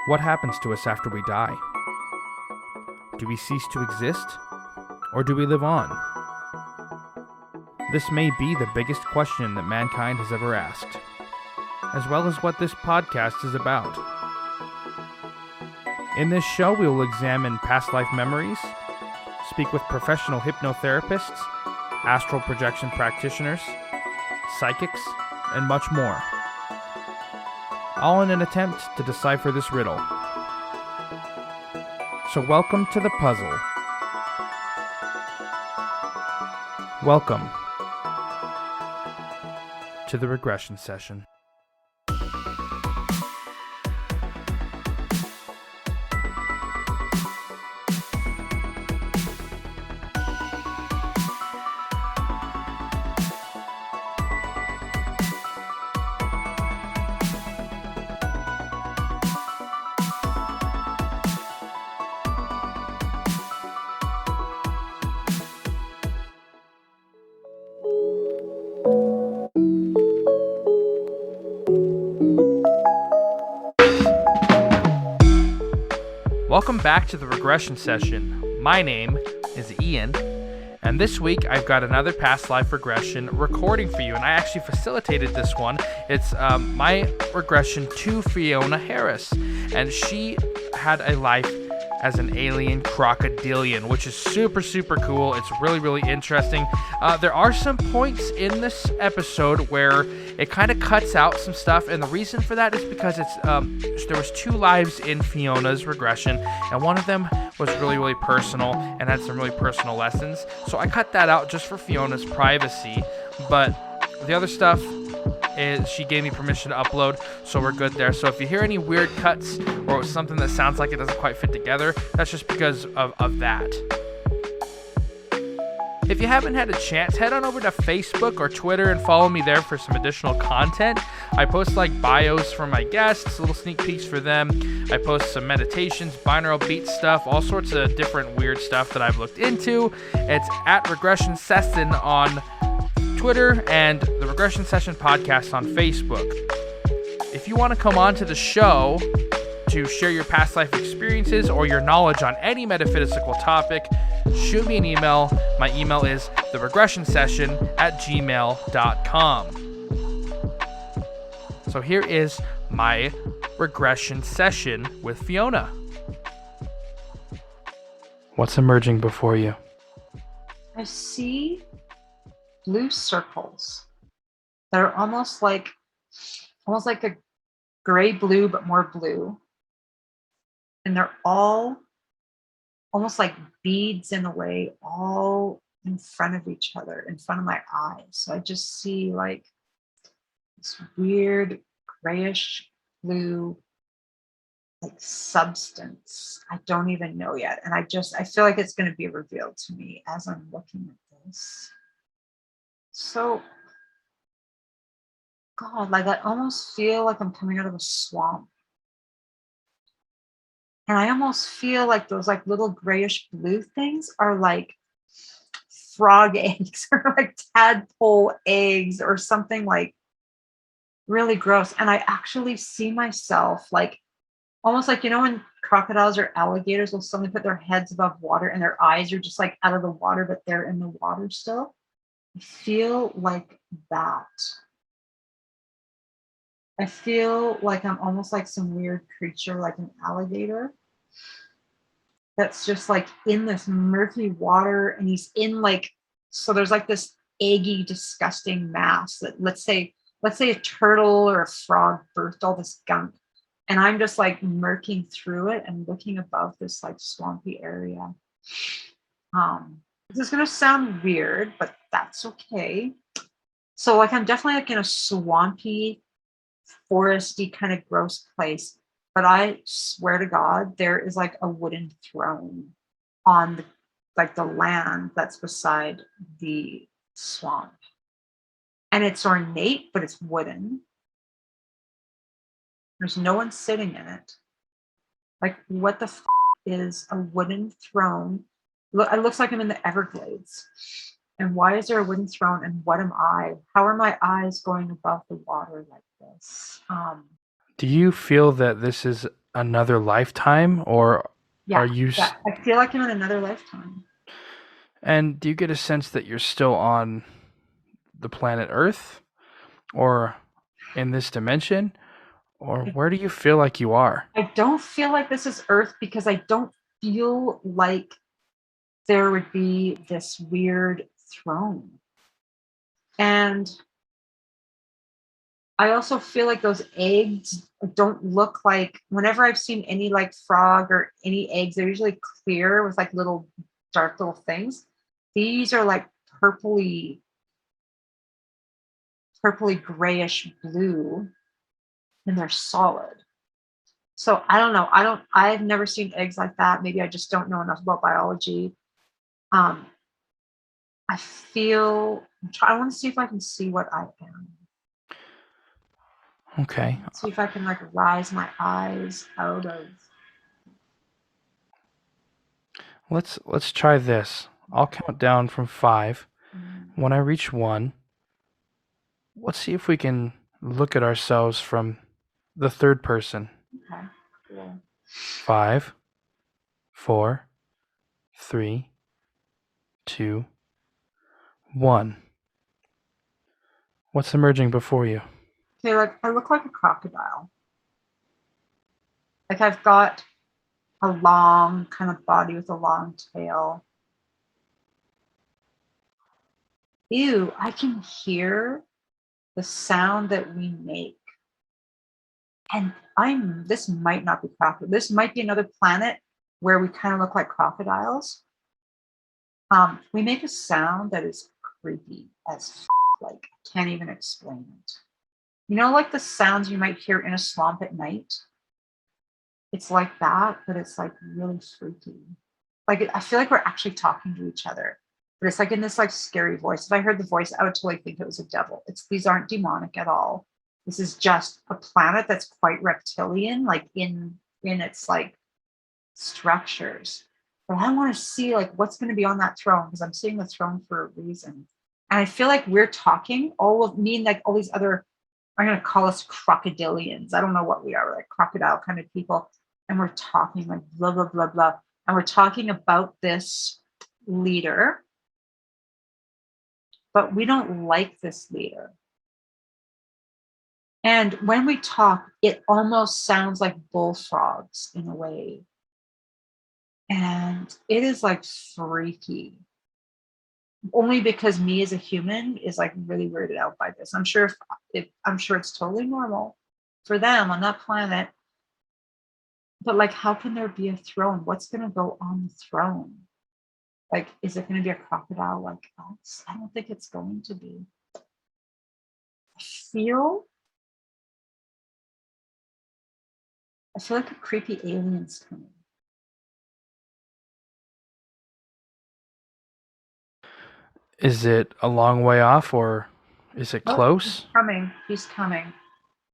What happens to us after we die? Do we cease to exist, or do we live on? This may be the biggest question that mankind has ever asked, as well as what this podcast is about. In this show, we will examine past life memories, speak with professional hypnotherapists, astral projection practitioners, psychics, and much more, all in an attempt to decipher this riddle. So welcome to the puzzle. Welcome to the regression session. Welcome back to the regression session. My name is Ian, and this week I've got another past life regression recording for you, and I actually facilitated this one. It's my regression to Fiona Harris, and she had a life as an alien crocodilian, which is super cool. It's really interesting. There are some points in this episode where it kind of cuts out some stuff, and the reason for that is because it's there was two lives in Fiona's regression, and one of them was really personal and had some really personal lessons. So I cut that out just for Fiona's privacy, but the other stuff is she gave me permission to upload, so we're good there. So if you hear any weird cuts or something that sounds like it doesn't quite fit together, that's just because of that. If you haven't had a chance, head on over to Facebook or Twitter and follow me there for some additional content. I post like bios for my guests, little sneak peeks for them. I post some meditations, binaural beat stuff, all sorts of different weird stuff that I've looked into. It's at Regression Session on Twitter and the Regression Session podcast on Facebook. If you want to come on to the show to share your past life experiences or your knowledge on any metaphysical topic, shoot me an email. My email is theregressionsession@gmail.com. So here is my regression session with Fiona. What's emerging before you? I see blue circles that are almost like a gray blue, but more blue. And they're all almost like beads in a way, all in front of each other, in front of my eyes. So I just see like this weird grayish blue like substance. I don't even know yet. And I feel like it's going to be revealed to me as I'm looking at this. So, God, like I almost feel like I'm coming out of a swamp. And I almost feel like those like little grayish blue things are like frog eggs or like tadpole eggs or something like really gross. And I actually see myself like almost like, when crocodiles or alligators will suddenly put their heads above water and their eyes are just like out of the water, but they're in the water still. I feel like that. I feel like I'm almost like some weird creature, like an alligator, that's just like in this murky water, and he's in like, so there's like this eggy, disgusting mass that let's say a turtle or a frog birthed all this gunk, and I'm just like murking through it and looking above this like swampy area. This is going to sound weird, but that's okay. So like I'm definitely like in a swampy, foresty kind of gross place, but I swear to God, there is like a wooden throne on the land that's beside the swamp. And it's ornate, but it's wooden. There's no one sitting in it. Like, what the is a wooden throne? It looks like I'm in the Everglades. And why is there a wooden throne? And what am I? How are my eyes going above the water like this? Do you feel that this is another lifetime, or are Yeah, you yeah. I feel like I'm in another lifetime. and do you get a sense that you're still on the planet Earth or in this dimension, or I, where do you feel like you are? I don't feel like this is Earth because I don't feel like there would be this weird throne. And I also feel like those eggs don't look like, whenever I've seen any like frog or any eggs, they're usually clear with like little dark little things. These are like purpley, purpley grayish blue, and they're solid. So I don't know. I've never seen eggs like that. Maybe I just don't know enough about biology. Um, I feel, I want to see if I can see what I am. Okay. See if I can like rise my eyes out of. Let's try this. I'll count down from 5. Mm, When I reach 1, let's see if we can look at ourselves from the third person. okay, cool. 5, 4, 3, 2, 1. What's emerging before you? Okay, like I look like a crocodile. Like I've got a long kind of body with a long tail. Ew, I can hear the sound that we make. And this might not be crocodile. This might be another planet where we kind of look like crocodiles. We make a sound that is creepy as like I can't even explain it. You know, like the sounds you might hear in a swamp at night. It's like that, but it's like really freaky. Like I feel like we're actually talking to each other, but it's like in this like scary voice. If I heard the voice, I would totally think it was a devil. These aren't demonic at all. This is just a planet that's quite reptilian, like in its like structures. But I want to see like what's going to be on that throne because I'm seeing the throne for a reason. And I feel like we're talking, all of me and like all these other, I'm going to call us crocodilians. I don't know what we are, like crocodile kind of people. And we're talking like blah, blah, blah, blah. And we're talking about this leader, but we don't like this leader. And when we talk, it almost sounds like bullfrogs in a way. And it is like freaky. Only because me as a human is like really weirded out by this. If I'm sure it's totally normal for them on that planet. But like, how can there be a throne? What's gonna go on the throne? Like, is it gonna be a crocodile like us? I don't think it's going to be. I feel I feel like a creepy alien's coming. Is it a long way off or is it Oh, he's close? coming. He's coming.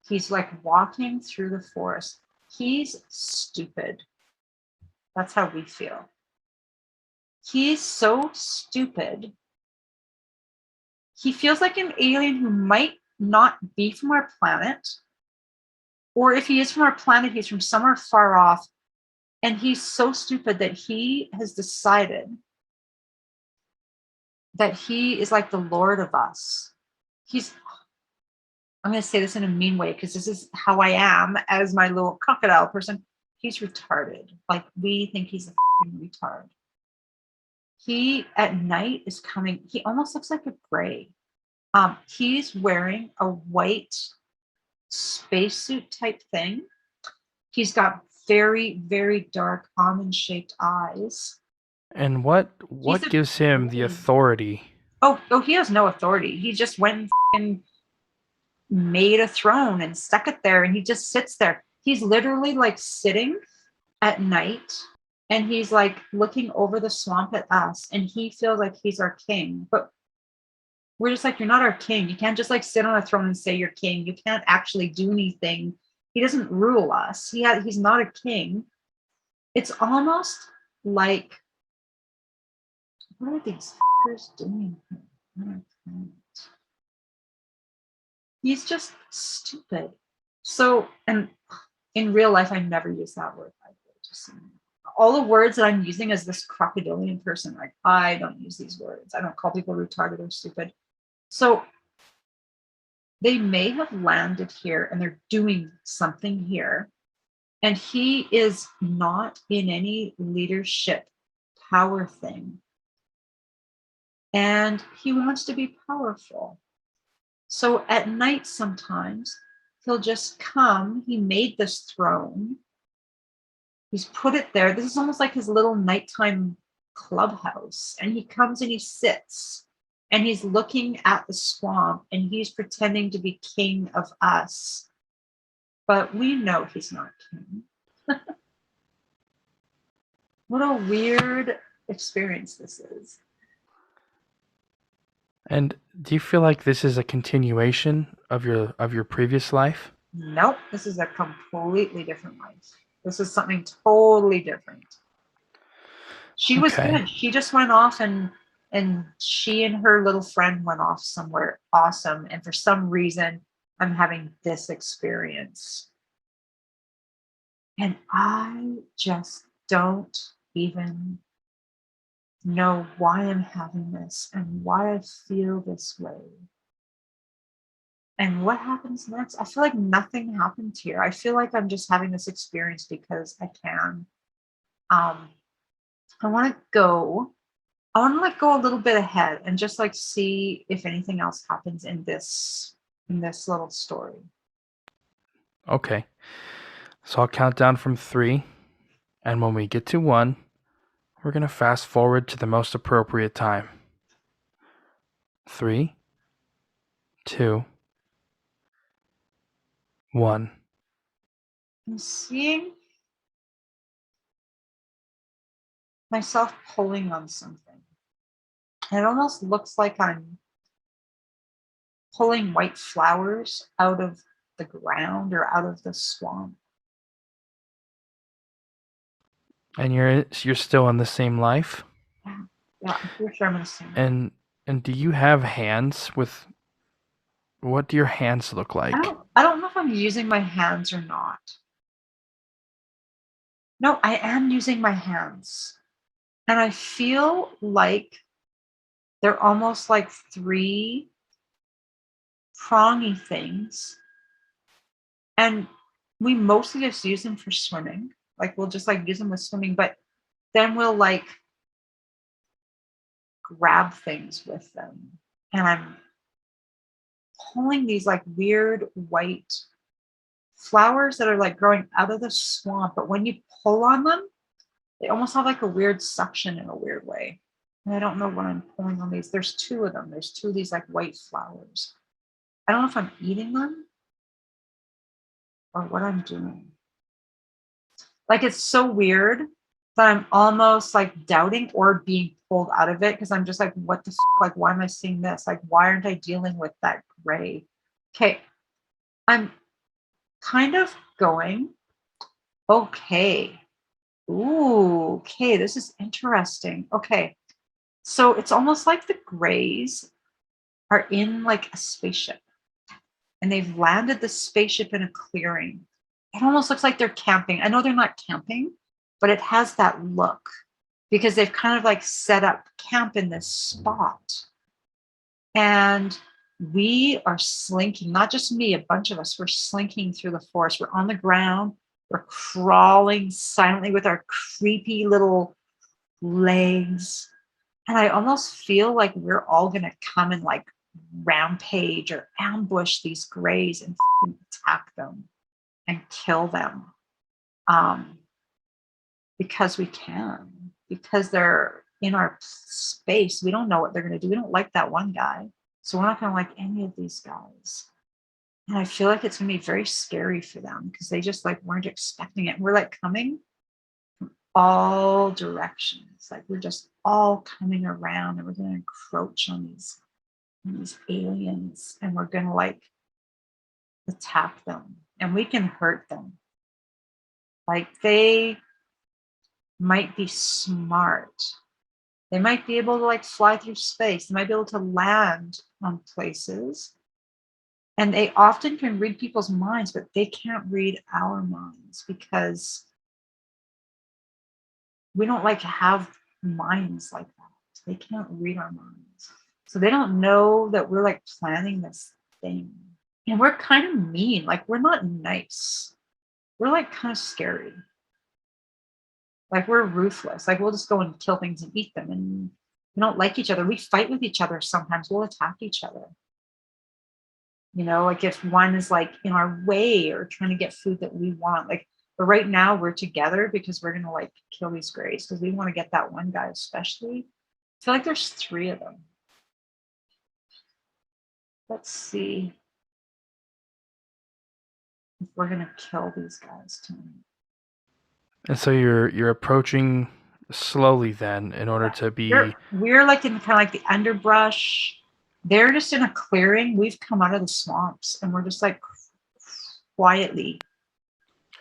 He's like walking through the forest. He's stupid. That's how we feel. He's so stupid. He feels like an alien who might not be from our planet. Or if he is from our planet, he's from somewhere far off. And he's so stupid that he has decided that he is like the Lord of us. I'm going to say this in a mean way because this is how I am as my little crocodile person. He's retarded. Like we think he's a fucking retard. He at night is coming. He almost looks like a gray. He's wearing a white spacesuit type thing. He's got very, very dark almond-shaped eyes. And He's what a gives him the authority? oh, he has no authority. He just went and made a throne and stuck it there, and he just sits there. He's literally like sitting at night, and he's like looking over the swamp at us, and he feels like he's our king. But we're just like, you're not our king. You can't just like sit on a throne and say you're king. You can't actually do anything. He doesn't rule us. He's not a king. It's almost like, what are these fuckers doing here? He's just stupid. So, and in real life, I never use that word. Just all the words that I'm using as this crocodilian person, like I don't use these words. I don't call people retarded or stupid. So they may have landed here and they're doing something here. And he is not in any leadership power thing. And he wants to be powerful. So at night, sometimes he'll just come. He made this throne. He's put it there. This is almost like his little nighttime clubhouse. And he comes and he sits and he's looking at the swamp and he's pretending to be king of us. But we know he's not king. What a weird experience this is. And do you feel like this is a continuation of your previous life? Nope, this is a completely different life. This is something totally different. She was good. She just went off and she and her little friend went off somewhere awesome. And for some reason, I'm having this experience. And I just don't even know why I'm having this and why I feel this way. And what happens next? I feel like nothing happened here. I feel like I'm just having this experience because I can. I want to like go a little bit ahead and just like see if anything else happens in this little story. Okay. So I'll count down from 3, and when we get to 1, we're going to fast forward to the most appropriate time. 3, 2, 1. I'm seeing myself pulling on something. And it almost looks like I'm pulling white flowers out of the ground or out of the swamp. And you're still in the same life? Yeah, I'm pretty sure I'm in the same life. And do you have hands with what do your hands look like? I don't know if I'm using my hands or not. No, I am using my hands. And I feel like they're almost like 3 prongy things. And we mostly just use them for swimming. Like we'll just like use them with swimming, but then we'll like grab things with them. And I'm pulling these like weird white flowers that are like growing out of the swamp. But when you pull on them, they almost have like a weird suction in a weird way. And I don't know what I'm pulling on these. There's 2 of them. There's 2 of these like white flowers. I don't know if I'm eating them or what I'm doing. Like it's so weird that I'm almost like doubting or being pulled out of it because I'm just like, what the like, why am I seeing this? Like, why aren't I dealing with that gray? Okay, I'm kind of going, okay. Ooh, okay, this is interesting. Okay, so it's almost like the grays are in like a spaceship and they've landed the spaceship in a clearing. It almost looks like they're camping. I know they're not camping, but it has that look because they've kind of like set up camp in this spot. And we are slinking, not just me, a bunch of us, we're slinking through the forest. We're on the ground. We're crawling silently with our creepy little legs. And I almost feel like we're all going to come and like rampage or ambush these grays and attack them and kill them because we can, because they're in our space. We don't know what they're going to do. We don't like that one guy. So we're not going to like any of these guys. And I feel like it's going to be very scary for them because they just like weren't expecting it. We're like coming from all directions. Like we're just all coming around and we're going to encroach on these aliens and we're going to like attack them and we can hurt them. Like they might be smart. They might be able to like fly through space. They might be able to land on places. And they often can read people's minds, but they can't read our minds because we don't like have minds like that. They can't read our minds. So they don't know that we're like planning this thing. And we're kind of mean. Like we're not nice. We're like kind of scary. Like we're ruthless. Like we'll just go and kill things and eat them. And we don't like each other. We fight with each other sometimes. We'll attack each other. You know, like if one is like in our way or trying to get food that we want, like, but right now we're together because we're going to like kill these grays because we want to get that one guy, especially. I feel like there's 3 of them. Let's see if we're going to kill these guys tonight. And so you're approaching slowly then in order to be. We're like in kind of like the underbrush. They're just in a clearing. We've come out of the swamps and we're just like quietly.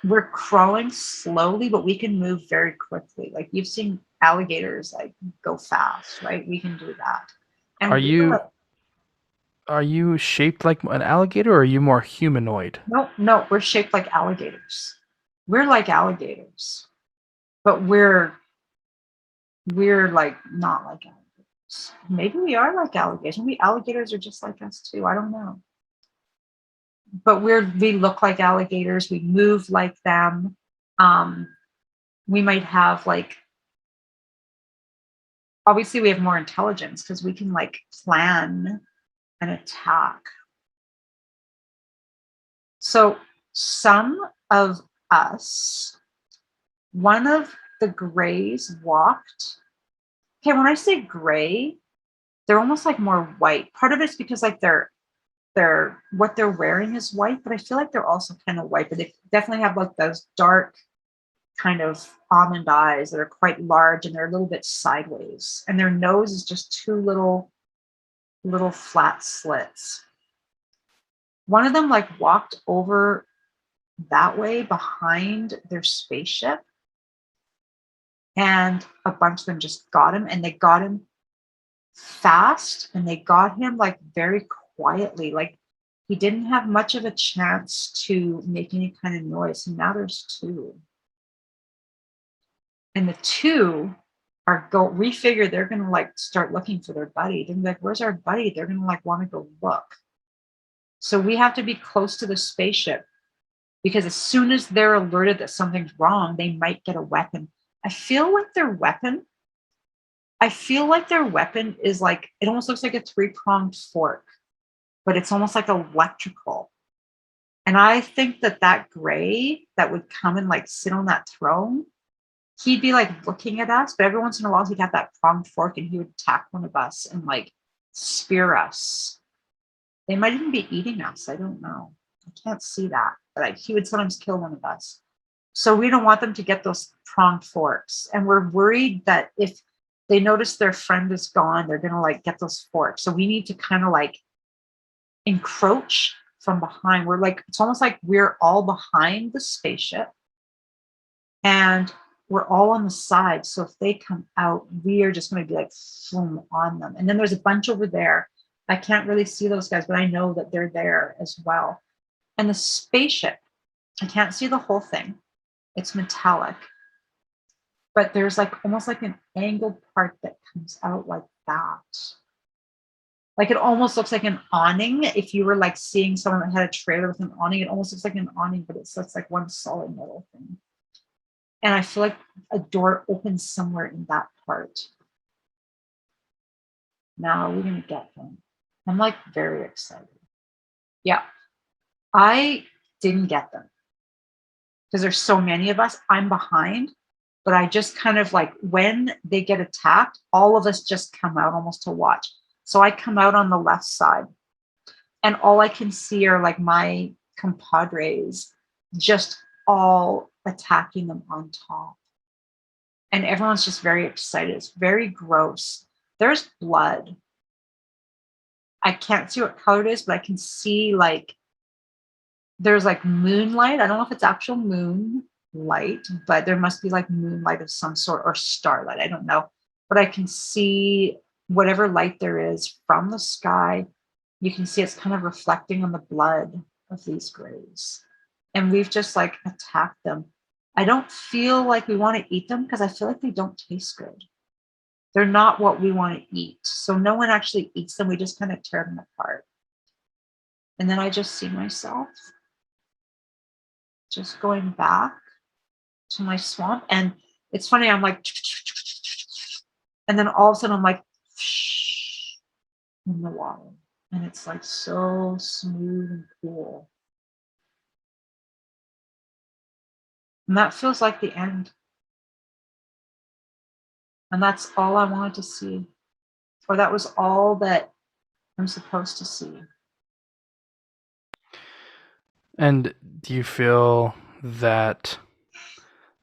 We're crawling slowly, but we can move very quickly. Like you've seen alligators like go fast, right? We can do that. And Are you shaped like an alligator or are you more humanoid? No, we're shaped like alligators. We're like alligators, but we're like not like alligators. Maybe we are like alligators. Maybe alligators are just like us too. I don't know. But we look like alligators. We move like them. We might have like, obviously we have more intelligence because we can like plan an attack. So some of us, one of the grays walked. Okay, when I say gray, they're almost like more white. Part of it's because like they're what they're wearing is white, but I feel like they're also kind of white, but they definitely have like those dark kind of almond eyes that are quite large and they're a little bit sideways. And their nose is just 2 little flat slits. One of them like walked over that way behind their spaceship. And a bunch of them just got him, and they got him fast, and they got him like very quietly. Like he didn't have much of a chance to make any kind of noise. And now there's 2. And the 2 we figure they're gonna like start looking for their buddy. They're like, where's our buddy? They're gonna like want to go look. So we have to be close to the spaceship because as soon as they're alerted that something's wrong, they might get a weapon. I feel like their weapon is like, it almost looks like a 3-pronged fork, but it's almost like electrical. And I think that gray that would come and like sit on that throne, he'd be like looking at us, but every once in a while he'd have that pronged fork and he would attack one of us and like spear us. They might even be eating us. I don't know. I can't see that, but he would sometimes kill one of us. So we don't want them to get those pronged forks. And we're worried that if they notice their friend is gone, they're going to like get those forks. So we need to kind of like encroach from behind. We're like, it's almost like we're all behind the spaceship and we're all on the side. So if they come out, we are just going to be like boom on them. And then there's a bunch over there. I can't really see those guys, but I know that they're there as well. And the spaceship, I can't see the whole thing. It's metallic, but there's like almost like an angled part that comes out like that. Like it almost looks like an awning. If you were like seeing someone that had a trailer with an awning, it almost looks like an awning, but it's like one solid metal thing. And I feel like a door opens somewhere in that part. Now we're going to get him. I'm like very excited. Yeah, I didn't get them because there's so many of us. I'm behind, but I just kind of like when they get attacked, all of us just come out almost to watch. So I come out on the left side and all I can see are like my compadres just all attacking them on top. And everyone's just very excited. It's very gross. There's blood. I can't see what color it is, but I can see like there's like moonlight. I don't know if it's actual moonlight, but there must be like moonlight of some sort or starlight. I don't know. But I can see whatever light there is from the sky you can see it's kind of reflecting on the blood of these grays. And we've just like attacked them. I don't feel like we want to eat them because I feel like they don't taste good. They're not what we want to eat. So no one actually eats them. We just kind of tear them apart. And then I just see myself just going back to my swamp. And it's funny, I'm like, and then all of a sudden I'm like, in the water. And it's like so smooth and cool. And that feels like the end. And that's all I wanted to see. Or that was all that I'm supposed to see. And do you feel that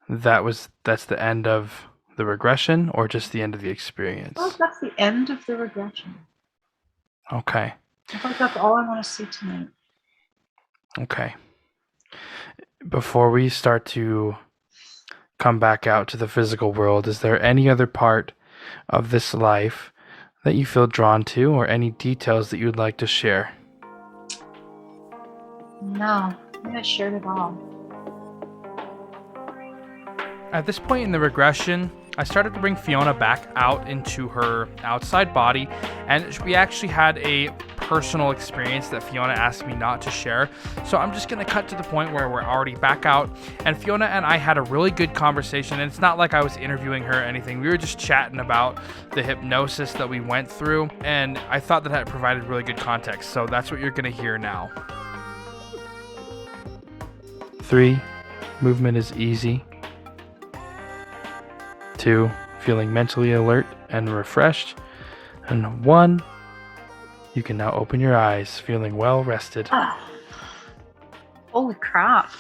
that's the end of the regression or just the end of the experience? I feel like that's the end of the regression. Okay. I feel like that's all I want to see tonight. Okay. Before we start to come back out to the physical world, is there any other part of this life that you feel drawn to or any details that you'd like to share? No, I think I shared it all. At this point in the regression, I started to bring Fiona back out into her outside body, and we actually had a personal experience that Fiona asked me not to share. So I'm just going to cut to the point where we're already back out, and Fiona and I had a really good conversation, and it's not like I was interviewing her or anything. We were just chatting about the hypnosis that we went through, and I thought that provided really good context. So that's what you're going to hear now. 3, movement is easy. 2, feeling mentally alert and refreshed. And 1, you can now open your eyes, feeling well rested. Holy crap.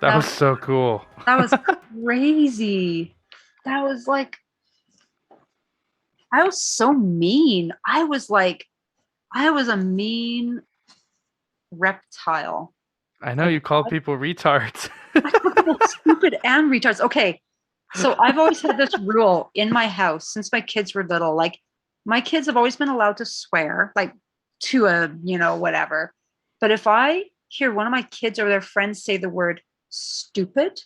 That was so cool. That was crazy. That was like, I was so mean. I was a mean reptile. I know you call people retards. Stupid and retards. Okay. So I've always had this rule in my house since my kids were little. Like, my kids have always been allowed to swear, like to a, whatever. But if I hear one of my kids or their friends say the word stupid,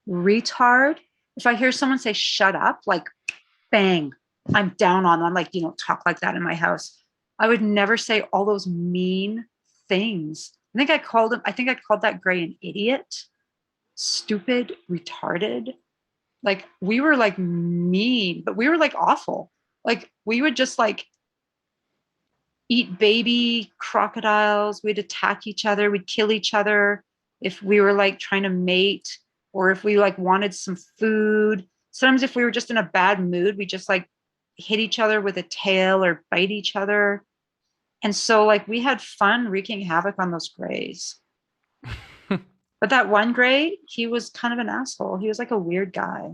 retard, if I hear someone say shut up, like bang, I'm down on them. I'm like, you don't talk like that in my house. I would never say all those mean things. I think I called that gray an idiot, stupid, retarded. Like, we were like mean, but we were like awful. Like, we would just like eat baby crocodiles. We'd attack each other. We'd kill each other if we were like trying to mate, or if we like wanted some food. Sometimes if we were just in a bad mood, we just like hit each other with a tail or bite each other. And so like we had fun wreaking havoc on those grays. But that one gray, he was kind of an asshole. He was like a weird guy.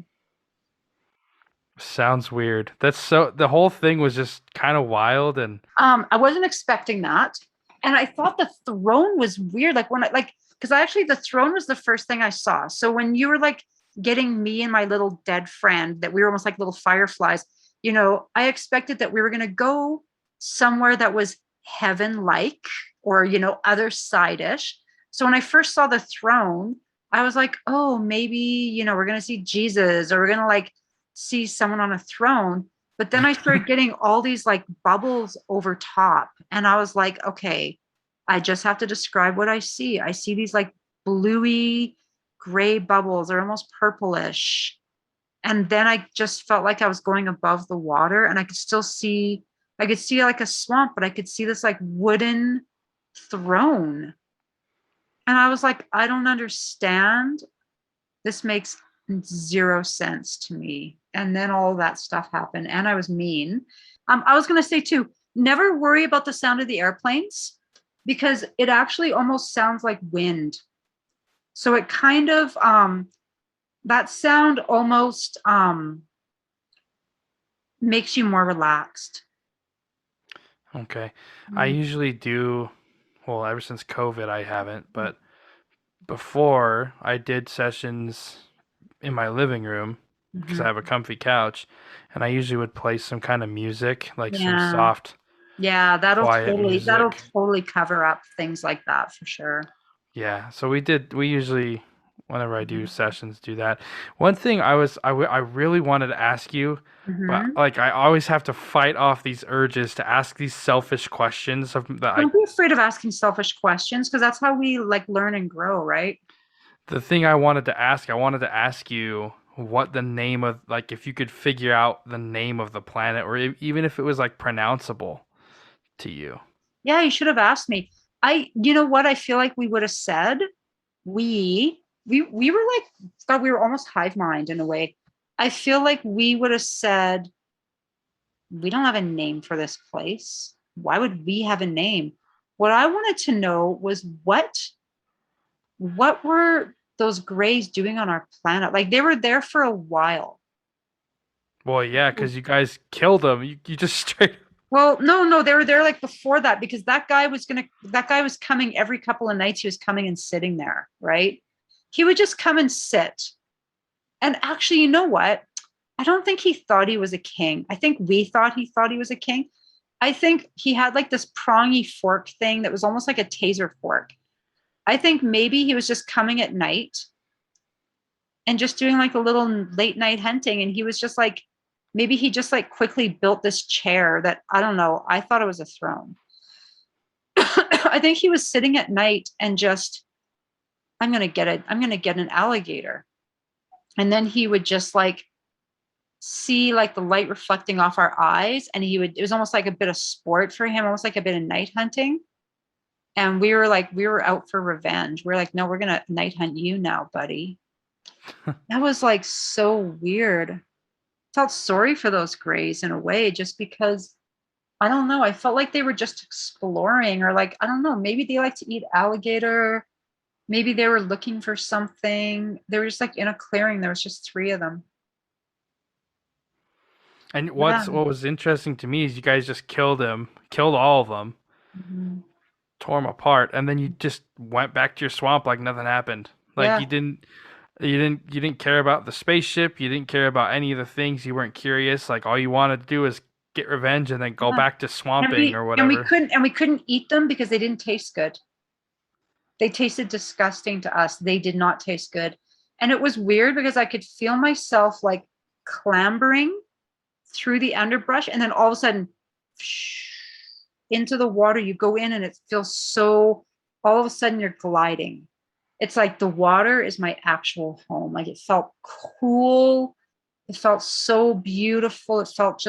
Sounds weird. The whole thing was just kind of wild, and I wasn't expecting that. And I thought the throne was weird. Like because the throne was the first thing I saw. So when you were like getting me and my little dead friend, that we were almost like little fireflies, I expected that we were going to go somewhere that was heaven-like or, other side-ish. So when I first saw the throne, I was like, oh, maybe, we're going to see Jesus, or we're going to like see someone on a throne. But then I started getting all these like bubbles over top. And I was like, okay, I just have to describe what I see. I see these like bluey gray bubbles. They're almost purplish. And then I just felt like I was going above the water, and I could see like a swamp, but I could see this like wooden throne. And I was like, I don't understand. This makes 0 sense to me. And then all that stuff happened, and I was mean. I was going to say too, never worry about the sound of the airplanes, because it actually almost sounds like wind. So it kind of, that sound almost makes you more relaxed. Okay. I usually do, well, ever since COVID, I haven't, but before I did sessions in my living room because I have a comfy couch, and I usually would play some kind of music, like some soft Yeah, quiet that'll music. totally cover up things like that for sure. Yeah, so we usually, whenever I do Mhm. sessions, do that. One thing I really wanted to ask you, but Mhm. like I always have to fight off these urges to ask these selfish questions that I Don't be afraid of asking selfish questions because that's how we like learn and grow, right? the thing I wanted to ask you what the name of, like, if you could figure out the name of the planet, or even if it was like pronounceable to you. Yeah, you should have asked me. You know what? I feel like we would have said we were like thought we were almost hive mind in a way. I feel like we would have said we don't have a name for this place. Why would we have a name? What I wanted to know was what were those grays doing on our planet? Like they were there for a while. Well, yeah, because you guys killed them. You just straight. Well, no, they were there like before that because that guy was coming every couple of nights. He was coming and sitting there, right? He would just come and sit. And actually, you know what? I don't think he thought he was a king. I think we thought he thought he was a king. I think he had like this prongy fork thing that was almost like a taser fork. I think maybe he was just coming at night and just doing like a little late night hunting. And he was just like, maybe he just like quickly built this chair that I don't know. I thought it was a throne. I think he was sitting at night and just, I'm going to get an alligator. And then he would just like see like the light reflecting off our eyes. And it was almost like a bit of sport for him, almost like a bit of night hunting. And we were out for revenge. We're like, no, we're going to night hunt you now, buddy. That was like so weird. Felt sorry for those grays in a way, just because I don't know. I felt like they were just exploring, or like, I don't know, maybe they like to eat alligator. Maybe they were looking for something. They were just like in a clearing. There was just three of them. And Yeah. what was interesting to me is you guys just killed him, killed all of them, Mhm. tore them apart, and then you just went back to your swamp like nothing happened. Like Yeah. you didn't care about the spaceship, you didn't care about any of the things, you weren't curious. Like all you wanted to do is get revenge and then go Yeah. back to swamping or And whatever. we couldn't eat them because they didn't taste good. They tasted disgusting to us. They did not taste good. And it was weird because I could feel myself like clambering through the underbrush, and then all of a sudden into the water you go in, and it feels so, all of a sudden you're gliding. It's like the water is my actual home. Like it felt cool, it felt so beautiful, it felt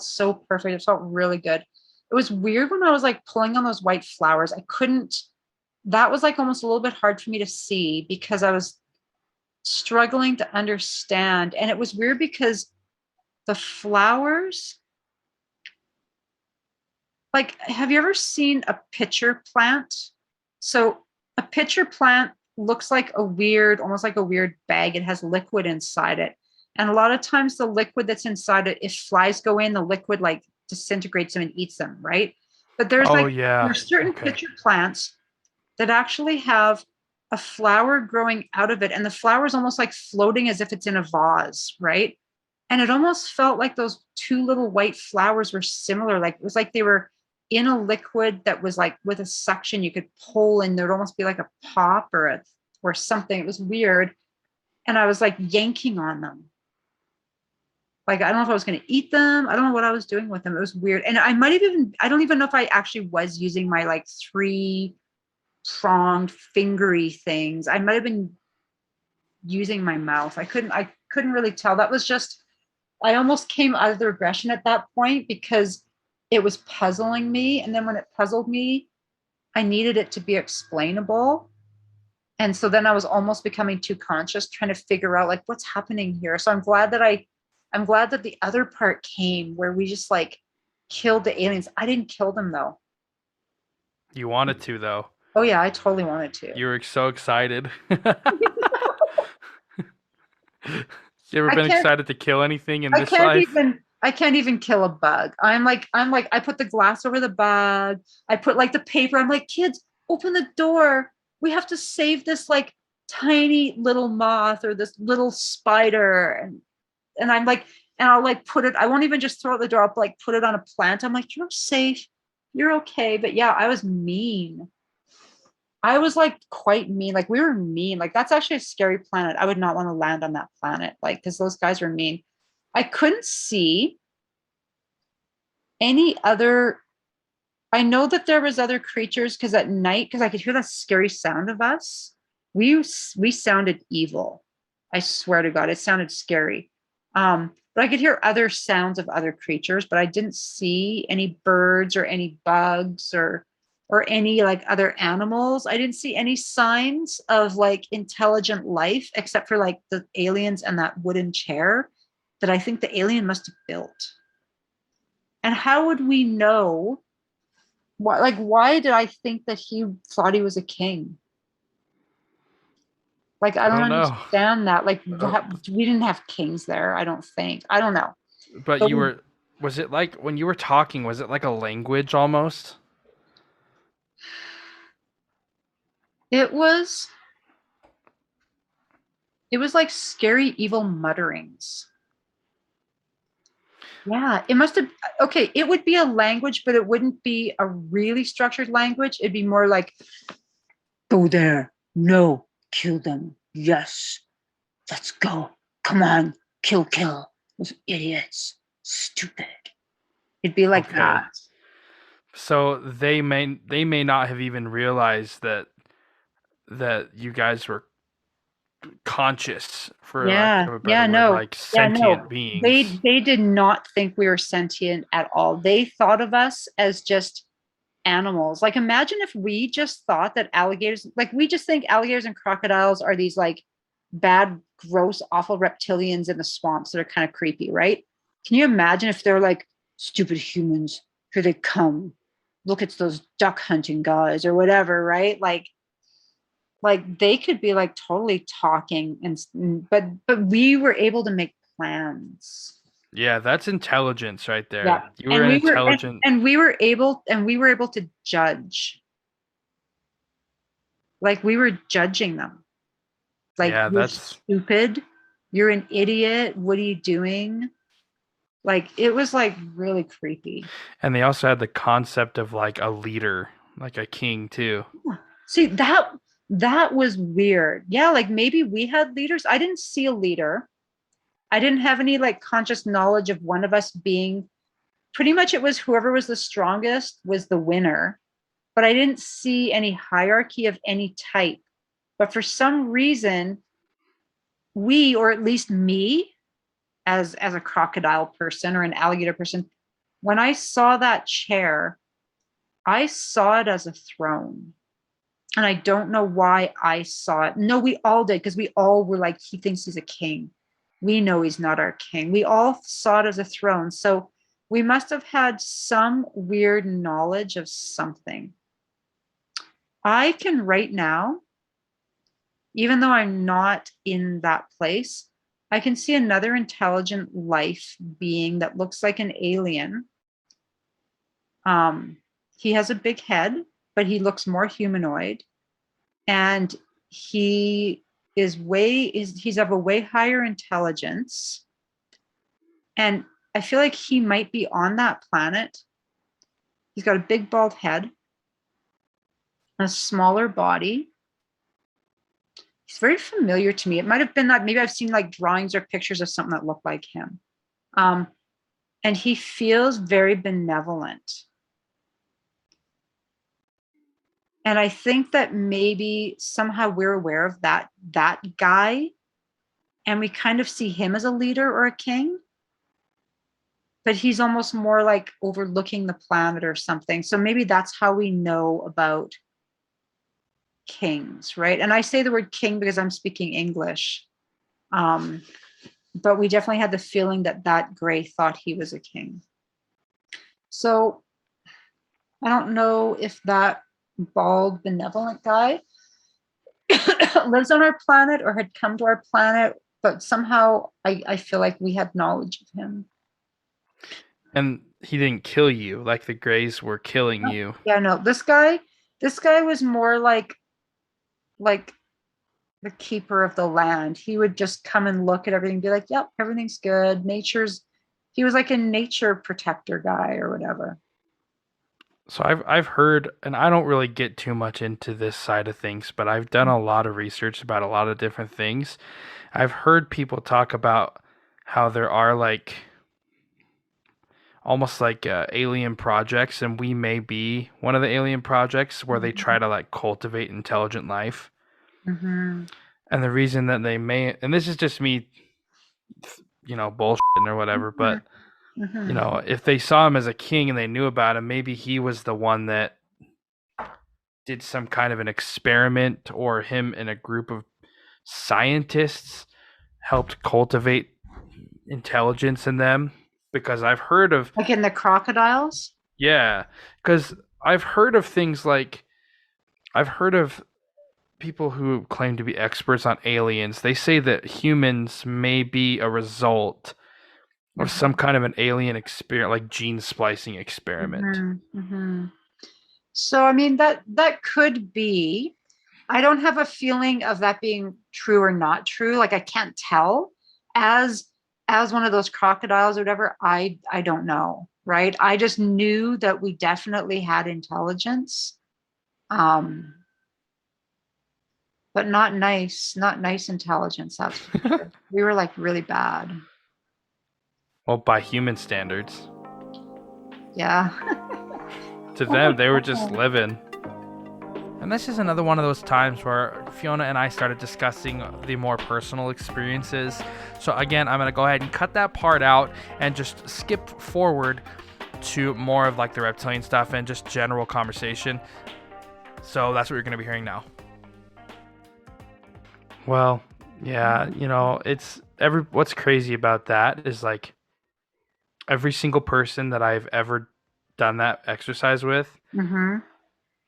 so perfect, it felt really good. It was weird when I was like pulling on those white flowers. I couldn't, that was like almost a little bit hard for me to see because I was struggling to understand. And it was weird because the flowers, like, have you ever seen a pitcher plant? So a pitcher plant looks like a weird, almost like a weird bag. It has liquid inside it. And a lot of times the liquid that's inside it, if flies go in, the liquid like disintegrates them and eats them, right? But Oh yeah. there's certain Okay. pitcher plants that actually have a flower growing out of it. And the flower is almost like floating as if it's in a vase, right? And it almost felt like those two little white flowers were similar. Like it was like they were in a liquid that was like with a suction you could pull, and there'd almost be like a pop or something. It was weird. And I was like yanking on them. Like I don't know if I was going to eat them. I don't know what I was doing with them. It was weird. And I don't even know if I actually was using my like three pronged fingery things. I might have been using my mouth. I couldn't really tell. That was just, I almost came out of the regression at that point because it was puzzling me. And then when it puzzled me, I needed it to be explainable. And so then I was almost becoming too conscious, trying to figure out like what's happening here. So I'm glad that the other part came where we just like killed the aliens. I didn't kill them though. You wanted to though. Oh yeah, I totally wanted to. You were so excited. You ever I been can't excited to kill anything in this life? I can't even kill a bug. I'm like I put the glass over the bug. I put like the paper. I'm like, kids, open the door. We have to save this like tiny little moth or this little spider. And I'm like, and I'll like put it, I won't even just throw it at the door, I'll like put it on a plant. I'm like, you're safe, you're okay. But yeah, I was mean. I was like quite mean. Like we were mean. Like that's actually a scary planet. I would not want to land on that planet, like, because those guys were mean. I couldn't see any other. I know that there was other creatures because at night, because I could hear that scary sound of us, we sounded evil. I swear to God, it sounded scary. But I could hear other sounds of other creatures, but I didn't see any birds or any bugs or any like other animals. I didn't see any signs of like intelligent life except for like the aliens and that wooden chair that I think the alien must have built. And how would we know? Why, like, why did I think that he thought he was a king? Like, I I don't don't know. understand that. Like, Uh, we didn't have kings there, I don't think. I don't know. but But you were, was it like when you were talking, was it like a language almost? it was it was like scary, evil mutterings. Yeah, it must have. Okay, it would be a language, but it wouldn't be a really structured language. It'd be more like, go there. No, kill them. Yes, let's go. Come on, kill. Those idiots. Stupid. It'd be like Okay. that. So they may not have even realized that you guys were conscious, for lack Yeah, of a better yeah, word, no, like yeah, sentient no. beings. They did not think we were sentient at all. They thought of us as just animals. Like imagine if we just thought that alligators, like we just think alligators and crocodiles are these like bad, gross, awful reptilians in the swamps that are kind of creepy, right? Can you imagine if they're like stupid humans? Here they come. Look, it's those duck hunting guys or whatever, right? Like they could be like totally talking and but we were able to make plans. Yeah, that's intelligence right there. Yeah. You were And an we were intelligent. and we were able to judge. Like we were judging them. Like Yeah, you're that's stupid, you're an idiot, what are you doing? Like it was like really creepy. and they also had the concept of like a leader, like a king too. See, that was weird. Yeah, like maybe we had leaders. I didn't see a leader. I didn't have any like conscious knowledge of one of us being, pretty much it was whoever was the strongest was the winner. But I didn't see any hierarchy of any type. But for some reason, we, or at least me, as a crocodile person or an alligator person, when I saw that chair, I saw it as a throne. And I don't know why I saw it. No, we all did, because we all were like, he thinks he's a king. We know he's not our king. We all saw it as a throne. So we must have had some weird knowledge of something. I can right now, even though I'm not in that place, I can see another intelligent life being that looks like an alien. Um, he has a big head, but he looks more humanoid. And he's of a way higher intelligence. And I feel like he might be on that planet. He's got a big bald head, a smaller body. He's very familiar to me. It might have been that maybe I've seen like drawings or pictures of something that looked like him. And he feels very benevolent. And I think that maybe somehow we're aware of that guy, and we kind of see him as a leader or a king, but he's almost more like overlooking the planet or something. So maybe that's how we know about kings, right? And I say the word king because I'm speaking English. But we definitely had the feeling that that gray thought he was a king. So I don't know if that bald, benevolent guy lives on our planet or had come to our planet, but somehow I feel like we had knowledge of him. And he didn't kill you like the Greys were killing you. Yeah, no, this guy was more like the keeper of the land. He would just come and look at everything and be like, yep, everything's good. He was like a nature protector guy or whatever. So I've heard, and I don't really get too much into this side of things, but I've done a lot of research about a lot of different things. I've heard people talk about how there are like almost like alien projects, and we may be one of the alien projects where they try to like cultivate intelligent life. Mm-hmm. And the reason that they may, and this is just me, bullshitting or whatever, but Mm-hmm. if they saw him as a king and they knew about him, maybe he was the one that did some kind of an experiment, or him and a group of scientists helped cultivate intelligence in them. Because I've heard of, Like in the crocodiles. yeah, because I've heard of things like, I've heard of people who claim to be experts on aliens. They say that humans may be a result of some kind of an alien experiment, like gene splicing experiment. Mm-hmm. Mm-hmm. So I mean that could be. I don't have a feeling of that being true or not true. Like I can't tell. As as one of those crocodiles or whatever, I don't know, right? I just knew that we definitely had intelligence. Um, but not nice intelligence, that's for sure. We were like really bad. Well, by human standards. Yeah. To them, they were just living. And this is another one of those times where Fiona and I started discussing the more personal experiences. So again, I'm going to go ahead and cut that part out and just skip forward to more of like the reptilian stuff and just general conversation. So that's what you're going to be hearing now. Well, yeah, what's crazy about that is like every single person that I've ever done that exercise with Mm-hmm.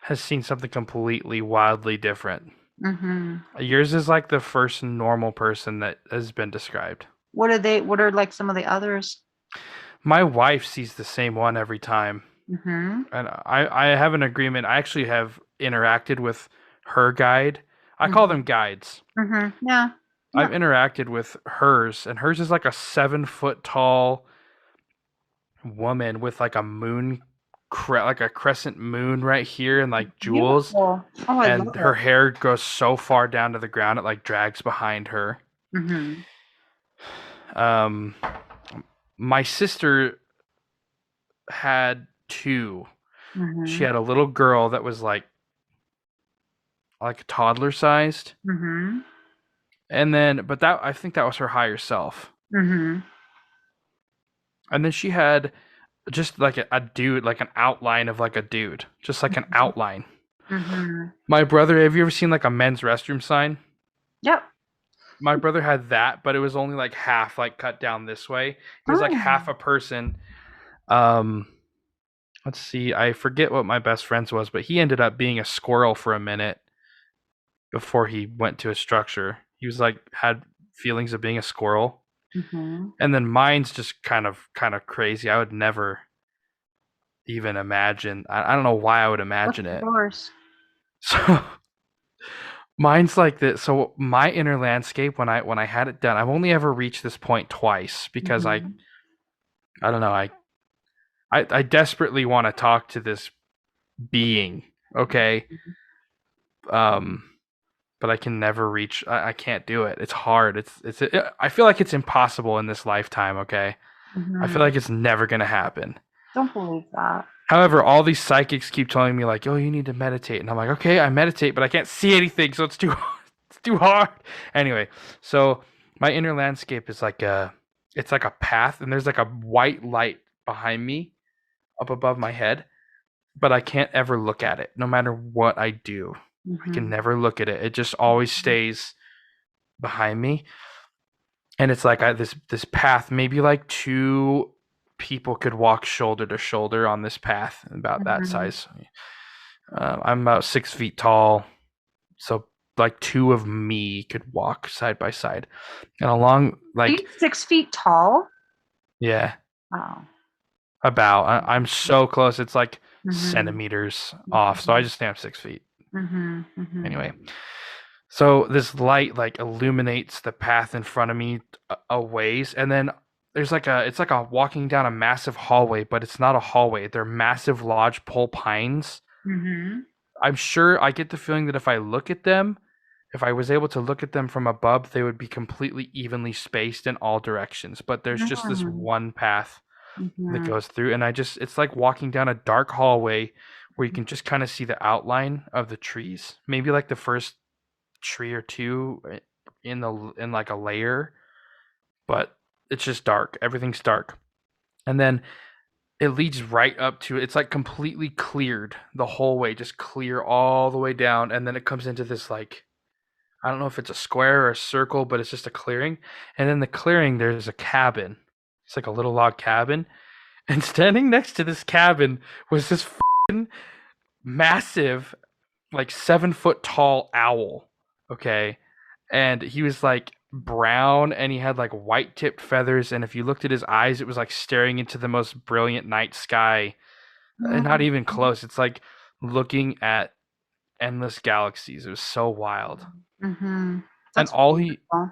has seen something completely wildly different. Mm-hmm. Yours is like the first normal person that has been described. What are like some of the others? My wife sees the same one every time. Mm-hmm. And I have an agreement. I actually have interacted with her guide. I call them guides. Mm-hmm. Yeah. I've interacted with hers, and hers is like a 7-foot tall woman with like a moon, like a crescent moon right here, and like jewels. Beautiful. Oh, I And love her it. hair goes so far down to the ground it like drags behind her. Mm-hmm. Um, my sister had two. Mm-hmm. She had a little girl that was like toddler sized, Mm-hmm. and then but that I think that was her higher self. Mm-hmm. And then she had just like a dude, like an outline of like a dude, just like an outline. Mm-hmm. My brother, have you ever seen like a men's restroom sign? Yep. My brother had that, but it was only like half, like cut down this way. It was like half a person. Let's see, I forget what my best friend's was, but he ended up being a squirrel for a minute before he went to a structure. He was like had feelings of being a squirrel. Mm-hmm. And then mine's just kind of crazy. I would never even imagine. I don't know why I would imagine it. Yours? So mine's like this. So my inner landscape, when I had it done, I've only ever reached this point twice because I don't know, I desperately want to talk to this being, okay? But I can never reach. I can't do it. It's hard. I feel like it's impossible in this lifetime, okay? I feel like it's never gonna happen. Don't believe that. However, all these psychics keep telling me like, "Oh, you need to meditate," and I'm like, "Okay, I meditate, but I can't see anything, so it's too hard." Anyway, so my inner landscape is like it's like a path, and there's like a white light behind me, up above my head, but I can't ever look at it, no matter what I do. I can never look at it. It just always stays behind me, and it's like this path. Maybe like two people could walk shoulder to shoulder on this path, about that size. I'm about 6 feet tall, so like two of me could walk side by side, and along like. Are you 6 feet tall? Yeah. Wow. About. I'm so close. It's like centimeters off. So I just stand 6 feet. Anyway, so this light like illuminates the path in front of me a ways, and then there's like a it's like a walking down a massive hallway, but it's not a hallway. They're massive lodgepole pines. Mm-hmm. I'm sure I get the feeling that if I look at them, if I was able to look at them from above, they would be completely evenly spaced in all directions. But there's just this one path that Mm-hmm. goes through, and it's like walking down a dark hallway where you can just kind of see the outline of the trees. Maybe like the first tree or two in like a layer, but it's just dark. Everything's dark. And then it leads right up to it's like completely cleared the whole way, just clear all the way down, and then it comes into this like I don't know if it's a square or a circle, but it's just a clearing. And in the clearing there's a cabin. It's like a little log cabin. And standing next to this cabin was this massive, like 7 foot tall owl. Okay. And he was like brown and he had like white tipped feathers. And if you looked at his eyes, it was like staring into the most brilliant night sky. And not even close. It's like looking at endless galaxies. It was so wild. Mm-hmm. And That's all he, beautiful.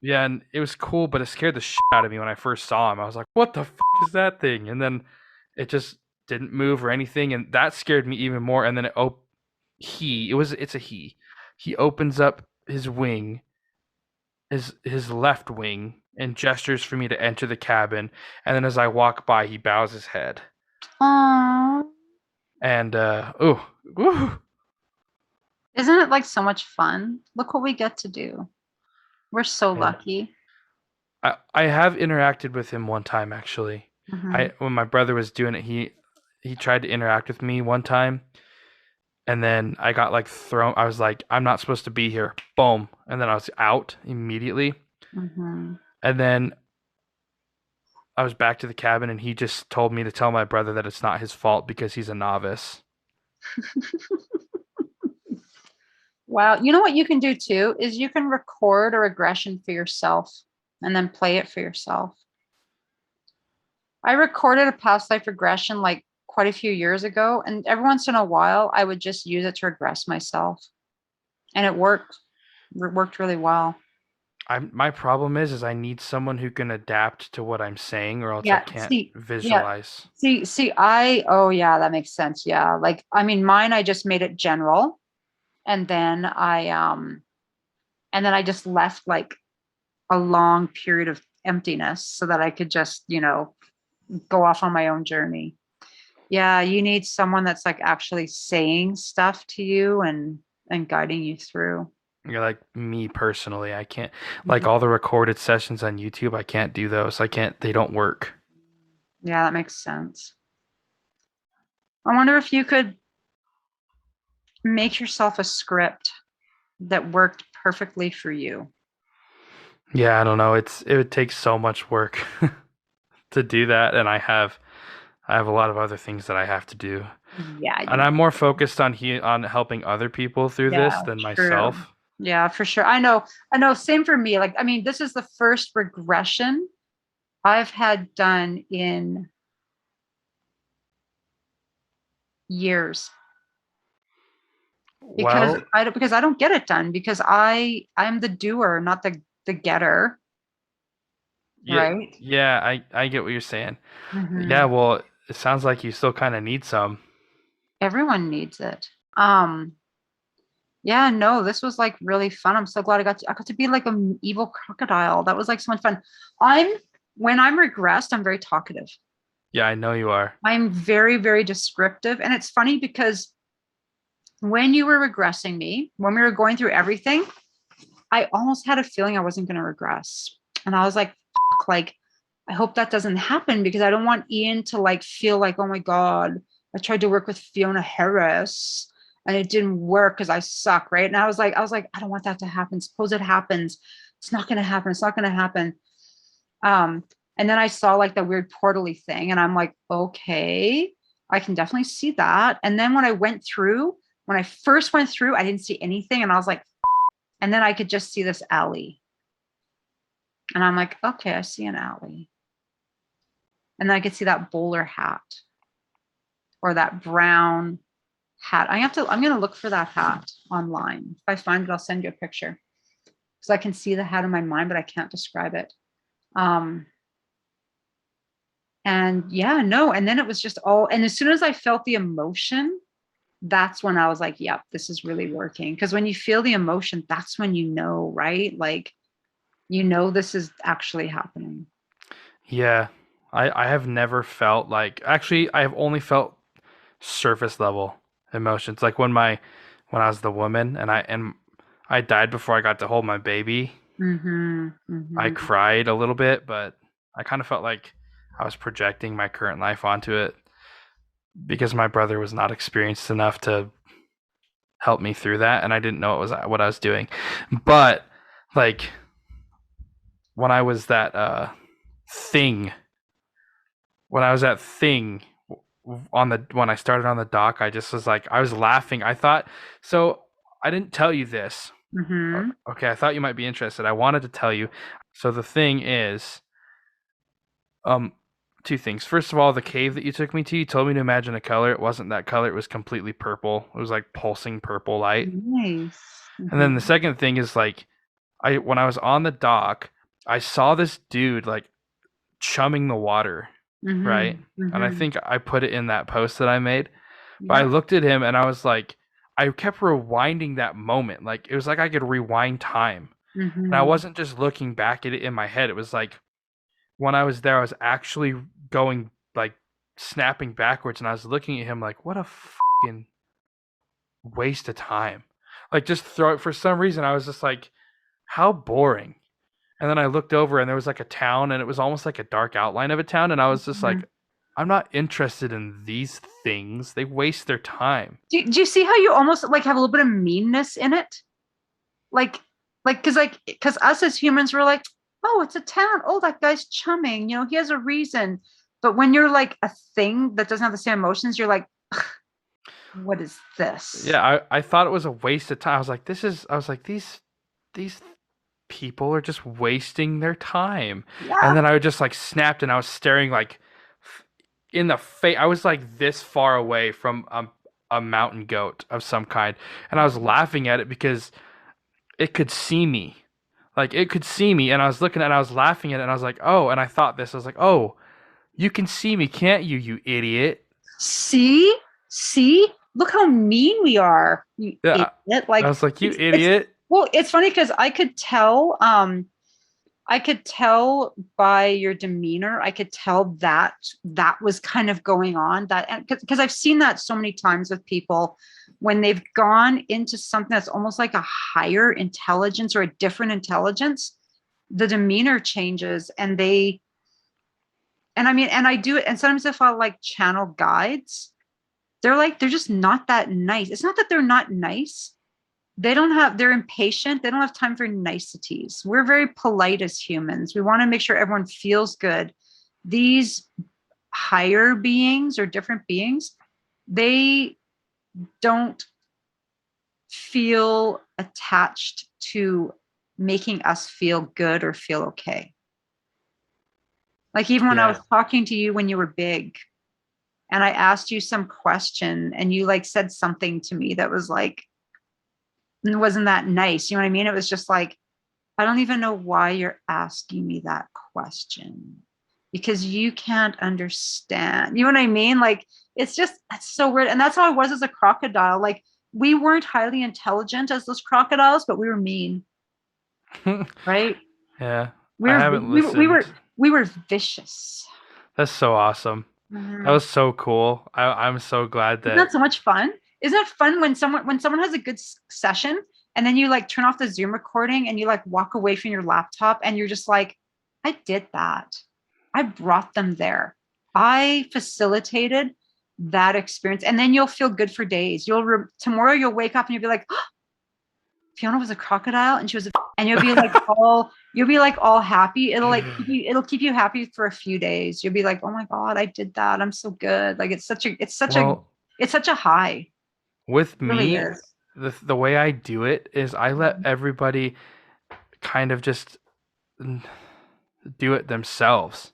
yeah, and it was cool, but it scared the shit out of me when I first saw him. I was like, what the is that thing? And then it just didn't move or anything. And that scared me even more. And then it's a he. He opens up his wing, his left wing, and gestures for me to enter the cabin. And then as I walk by, he bows his head. Aww. And ooh, Isn't it like so much fun? Look what we get to do. We're so yeah. lucky. I have interacted with him one time actually. Mm-hmm. I when my brother was doing it, he tried to interact with me one time, and then I got like thrown. I was like, I'm not supposed to be here. Boom, and then I was out immediately. Mm-hmm. And then I was back to the cabin, and he just told me to tell my brother that it's not his fault because he's a novice. Wow. You know what you can do too is you can record a regression for yourself and then play it for yourself. I recorded a past life regression like quite a few years ago, and every once in a while I would just use it to regress myself. And it worked. It worked really well. My problem is I need someone who can adapt to what I'm saying, or else I Yeah. can't See, yeah. visualize. Oh yeah, that makes sense. Yeah. Like, I mean, mine, I just made it general. And then I just left like a long period of emptiness so that I could just, go off on my own journey. Yeah, you need someone that's like actually saying stuff to you and guiding you through. You're like me personally, I can't like Mhm. all the recorded sessions on YouTube, I can't do those. I can't they don't work. Yeah, that makes sense. I wonder if you could make yourself a script that worked perfectly for you. Yeah, I don't know. It would take so much work to do that, and I have a lot of other things that I have to do. Yeah, And I'm more focused on on helping other people through this yeah, than true. myself. Yeah, for sure. I know. I know. Same for me. Like, I mean, this is the first regression I've had done in years Well, because I don't get it done because I'm the doer, not the getter, yeah, right? yeah, I get what you're saying. Yeah, Hmm. well, it sounds like you still kind of need some. Everyone needs it. Yeah, no, this was like really fun. I'm so glad I got to be like an evil crocodile. That was like so much fun. I'm when I'm regressed, I'm very talkative. Yeah, I know you are. I'm very, very descriptive. And it's funny because when you were regressing me, when we were going through everything, I almost had a feeling I wasn't going to regress. And I was like, like, I hope that doesn't happen because I don't want Ian to like feel like, oh my God, I tried to work with Fiona Harris and it didn't work because I suck. Right. And I was like, I don't want that to happen. Suppose it happens. It's not going to happen. It's not going to happen. Um, and then I saw like the weird portally thing and I'm like, okay, I can definitely see that. And then when I first went through, I didn't see anything. And I was like, and then I could just see this alley. And I'm like, okay, I see an alley. And then I could see that bowler hat or that brown hat. I'm going to look for that hat online. If I find it, I'll send you a picture because I can see the hat in my mind, but I can't describe it. Um, And yeah, no. And then it was just all, and as soon as I felt the emotion, that's when I was like, yep, this is really working. Because when you feel the emotion, that's when you know, right? Like, you know, this is actually happening. Yeah. I have never felt like, actually, I have only felt surface level emotions. Like when I was the woman and I died before I got to hold my baby. Mm-hmm. I Mm-hmm. cried a little bit, but I kind of felt like I was projecting my current life onto it because my brother was not experienced enough to help me through that, and I didn't know what I was doing. But like when I was that thing, when I was that thing on the when I started on the dock, I just was like I was laughing. I thought so. I didn't tell you this. Mm-hmm. Okay, I thought you might be interested. I wanted to tell you. So the thing is, um, two things. First of all, the cave that you took me to, you told me to imagine a color. It wasn't that color. It was completely purple. It was like pulsing purple light. Nice. And then the Mm-hmm. second thing is like I when I was on the dock, I saw this dude like chumming the water, right? Mm-hmm. And I Mm-hmm. think I put it in that post that I made. But I Yep. looked at him and I was like I kept rewinding that moment. Like it was like I could rewind time. And I Mm-hmm. wasn't just looking back at it in my head. It was like when I was there, I was actually going like snapping backwards, and I was looking at him like, what a fucking waste of time. Like just throw it for some reason. I was just like, how boring. And then I looked over and there was like a town, and it was almost like a dark outline of a town, and I was just Mm-hmm. like, I'm not interested in these things. They waste their time. Do you see how you almost like have a little bit of meanness in it? Like, because us as humans, we're like, oh, it's a town. Oh, that guy's chumming. You know, he has a reason. But when you're like a thing that doesn't have the same emotions, you're like, what is this? Yeah, I thought it was a waste of time. I was like, these people are just wasting their time. And Yeah. then I just like snapped and I was staring like in the face. I was like this far away from a mountain goat of some kind. And I was laughing at it because it could see me. Like it could see me. And I was looking at it, I was laughing at it, and I was like, oh, and I thought this. I was like, oh, you can see me, can't you, you idiot? See, see, look how mean we are, you Yeah. idiot. I Like was like, you it's idiot. well, it's funny because I could tell by your demeanor, I could tell that that was kind of going on. That because I've seen that so many times with people when they've gone into something that's almost like a higher intelligence or a different intelligence, the demeanor changes and they and I mean, and I do it, and sometimes if I'll like channel guides, they're just not that nice. It's not that they're not nice, they're impatient, they don't have time for niceties. We're very polite as humans, we want to make sure everyone feels good. These higher beings or different beings, they don't feel attached to making us feel good or feel okay. Like even when I was Yeah. talking to you when you were big and I asked you some question and you like said something to me that was like, it wasn't that nice, you know what I mean? It was just like, I don't even know why you're asking me that question because you can't understand. You know what I mean? Like, that's so weird. And that's how I was as a crocodile. Like, we weren't highly intelligent as those crocodiles, but we were mean, right? Yeah. We I were, haven't we were, we listened. were, we were vicious. That's so awesome. That Mhm. was so cool. I'm so glad Isn't that that so much fun? Isn't it fun when someone has a good session and then you like turn off the Zoom recording and you like walk away from your laptop and you're just like, I did that. I brought them there. I facilitated that experience, and then you'll feel good for days. Tomorrow you'll wake up and you'll be like, oh, Fiona was a crocodile, and she was, and you'll be like all happy. It'll keep you happy for a few days. You'll be like, oh my god, I did that. I'm so good. Like well, it's such a high. with It really me, is. the way I do it is I let everybody kind of just do it themselves.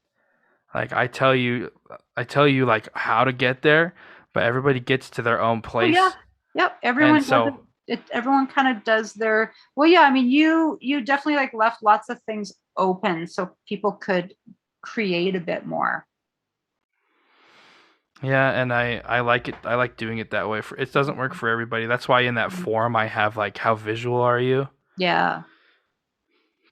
Like I tell you like how to get there, but everybody gets to their own Oh yeah. place. Yep. And Everyone does it. so, Everyone kind of does their well, yeah. I mean, you definitely like left lots of things open so people could create a bit more. Yeah, and I like it. I like doing it that way. It doesn't work for everybody. That's why in that form I have like, how visual are you? Yeah.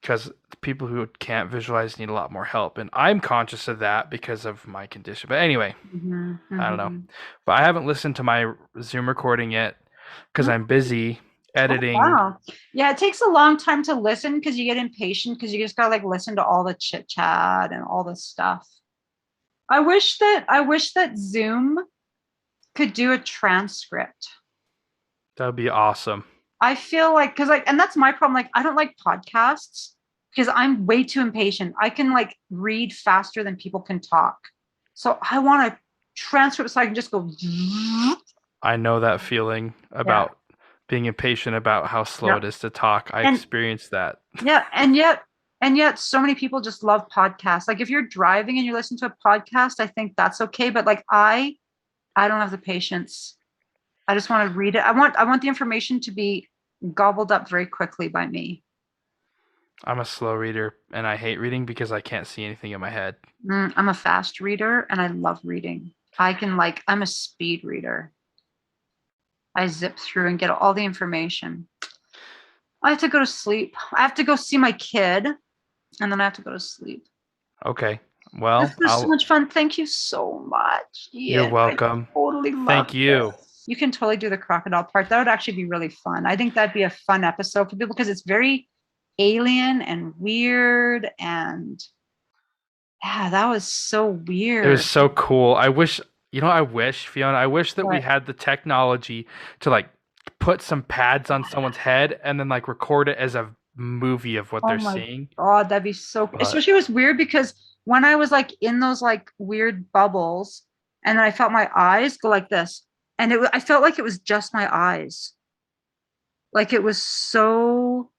Because people who can't visualize need a lot more help, and I'm conscious of that because of my condition. But anyway, Hmm. I don't know. Hmm. But I haven't listened to my Zoom recording yet because I'm busy Oh, editing. wow. Yeah, it takes a long time to listen because you get impatient because you just gotta like listen to all the chit chat and all this stuff. I wish that Zoom could do a transcript. That would be awesome. I feel like because like and that's my problem. Like I don't like podcasts because I'm way too impatient. I can like read faster than people can talk. So I want a transcript so I can just go. I know that feeling Yeah. about being impatient about how slow Yeah. it is to talk. I And experienced that. yeah, and yet so many people just love podcasts. Like if you're driving and you listen to a podcast, I think that's okay. But like I don't have the patience. I just want to read it. I want the information to be gobbled up very quickly by me. I'm a slow reader and I hate reading because I can't see anything in my head. I'm a fast reader and I love reading. I'm a speed reader. I zip through and get all the information. I have to go to sleep. I have to go see my kid and then I have to go to sleep. Okay. This Well, was so much fun. Thank you so much, you're Ian. I welcome. totally love Thank you. this. You can totally do the crocodile part. That would actually be really fun. I think that'd be a fun episode for people because it's very alien and weird. And yeah, that was so It was weird. so cool. I wish, Fiona, I wish that we But had the technology to like put some pads on someone's head and then like record it as a movie of what oh they're my seeing. God, that'd be so cool. But Especially it was weird because when I was like in those like weird bubbles and then I felt my eyes go like this. And I felt like it was just my eyes. Like it was so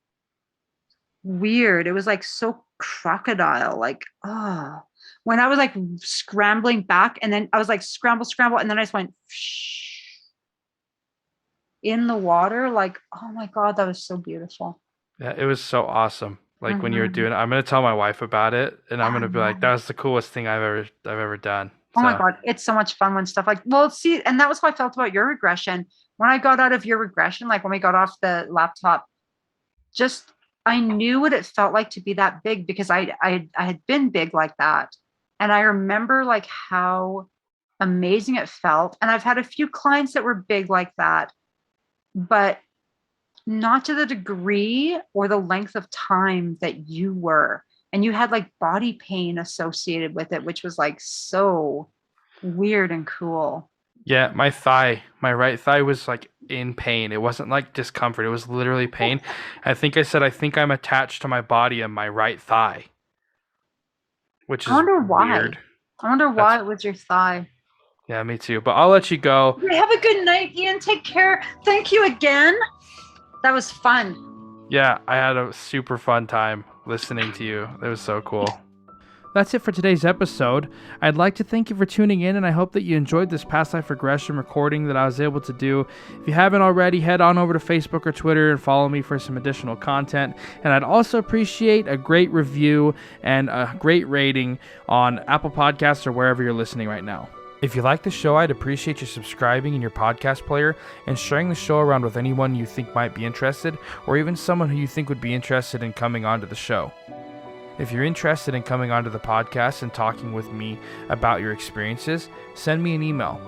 weird. It was like so crocodile. Like, oh, when I was like scrambling back and then I was like scramble, scramble. And then I just went in the water. Like, oh my God, that was so beautiful. yeah, it was so awesome. Like when you were Mhm. doing it, I'm gonna tell my wife about it and I'm Oh, gonna be like, yeah. that was the coolest thing I've ever done. Oh my So God, it's so much fun when stuff like, well, see, and that was how I felt about your regression. When I got out of your regression, like when we got off the laptop, just I knew what it felt like to be that big because I had been big like that. And I remember like how amazing it felt. And I've had a few clients that were big like that, but not to the degree or the length of time that you were. And you had like body pain associated with it, which was like so weird and cool. yeah, my right thigh was like in pain. It wasn't like discomfort. It was literally pain. I think I'm attached to my body and my right thigh, which I is wonder why. weird. I wonder why That's it was your thigh. Yeah, me too. But I'll let you go. Okay, have a good night, Ian. Take care. Thank you again. That was fun. Yeah, I had a super fun time listening to you. It was so cool. That's it for today's episode. I'd like to thank you for tuning in, and I hope that you enjoyed this past life regression recording that I was able to do. If you haven't already, head on over to Facebook or Twitter and follow me for some additional content. And I'd also appreciate a great review and a great rating on Apple Podcasts or wherever you're listening right now. If you like the show, I'd appreciate you subscribing in your podcast player and sharing the show around with anyone you think might be interested, or even someone who you think would be interested in coming onto the show. If you're interested in coming onto the podcast and talking with me about your experiences, send me an email.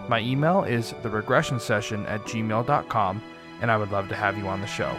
My email is theregressionsession@gmail.com, and I would love to have you on the show.